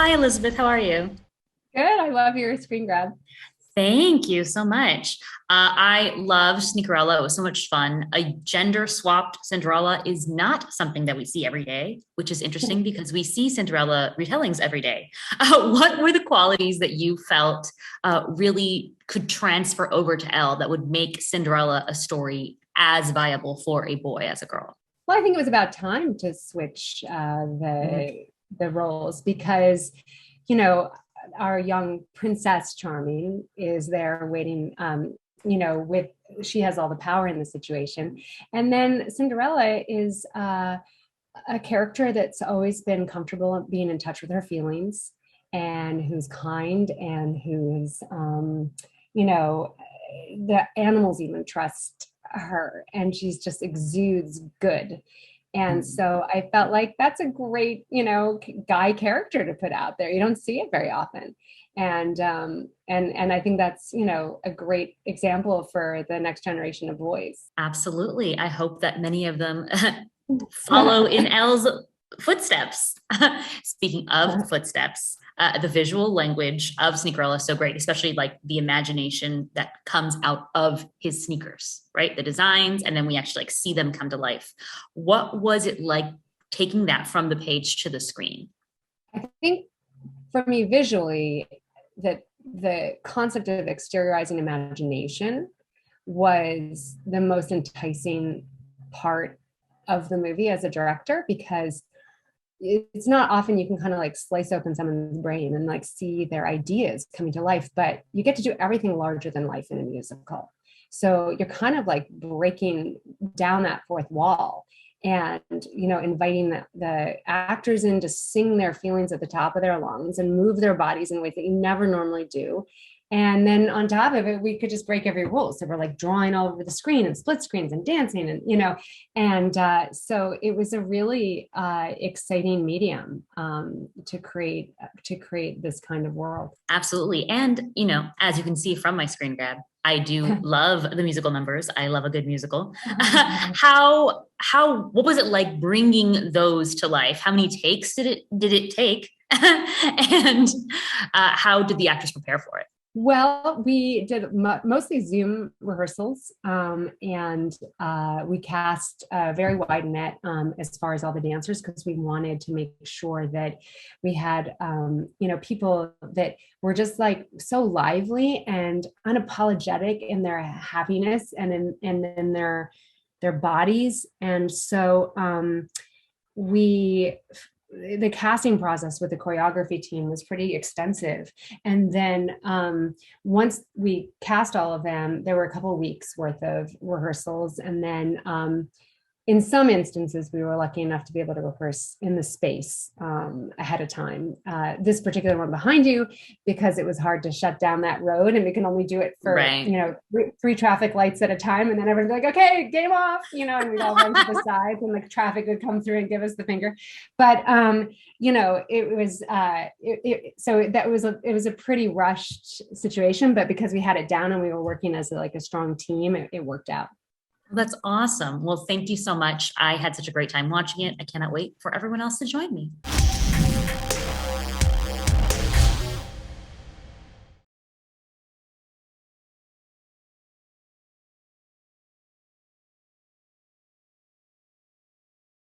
Hi, Elizabeth. How are you? Good. I love your screen grab. Thank you so much. I love Sneakerella. It was so much fun. A gender swapped Cinderella is not something that we see every day, which is interesting because we see Cinderella retellings every day. What were the qualities that you felt really could transfer over to Elle that would make Cinderella a story as viable for a boy as a girl? Well, I think it was about time to switch Mhm. the roles because, you know, our young Princess Charming is there waiting. With she has all the power in the situation, and then Cinderella is a character that's always been comfortable being in touch with her feelings, and who's kind and who's, you know, the animals even trust her, and she's just exudes good. And so I felt like that's a great, guy character to put out there. You don't see it very often. And I think that's, a great example for the next generation of boys. Absolutely. I hope that many of them follow in Elle's footsteps. Speaking of footsteps, the visual language of Sneakerella is so great, especially like the imagination that comes out of his sneakers, right? The designs, and then we actually like see them come to life. What was it like taking that from the page to the screen? I think for me visually, that the concept of exteriorizing imagination was the most enticing part of the movie as a director, because it's not often you can kind of like slice open someone's brain and like see their ideas coming to life, but you get to do everything larger than life in a musical. So you're kind of like breaking down that fourth wall, and inviting the actors in to sing their feelings at the top of their lungs and move their bodies in ways that you never normally do. And then on top of it, we could just break every rule. So we're like drawing all over the screen and split screens and dancing, and so it was a really exciting medium, to create this kind of world. Absolutely. And, as you can see from my screen grab, I do love the musical numbers. I love a good musical. What was it like bringing those to life? How many takes did it take? And how did the actors prepare for it? Well, we did mostly Zoom rehearsals, and we cast a very wide net, as far as all the dancers, because we wanted to make sure that we had, people that were just like so lively and unapologetic in their happiness and in their bodies. And so we the casting process with the choreography team was pretty extensive. And then once we cast all of them, there were a couple of weeks worth of rehearsals. And then in some instances, we were lucky enough to be able to rehearse in the space ahead of time. This particular one behind you, because it was hard to shut down that road, and we can only do it for Right. three traffic lights at a time, and then everyone's like, "Okay, game off," and we'd all run to the sides, and like traffic would come through and give us the finger. But it was so that was it was a pretty rushed situation, but because we had it down and we were working as like a strong team, it worked out. That's awesome. Well, thank you so much. I had such a great time watching it. I cannot wait for everyone else to join me.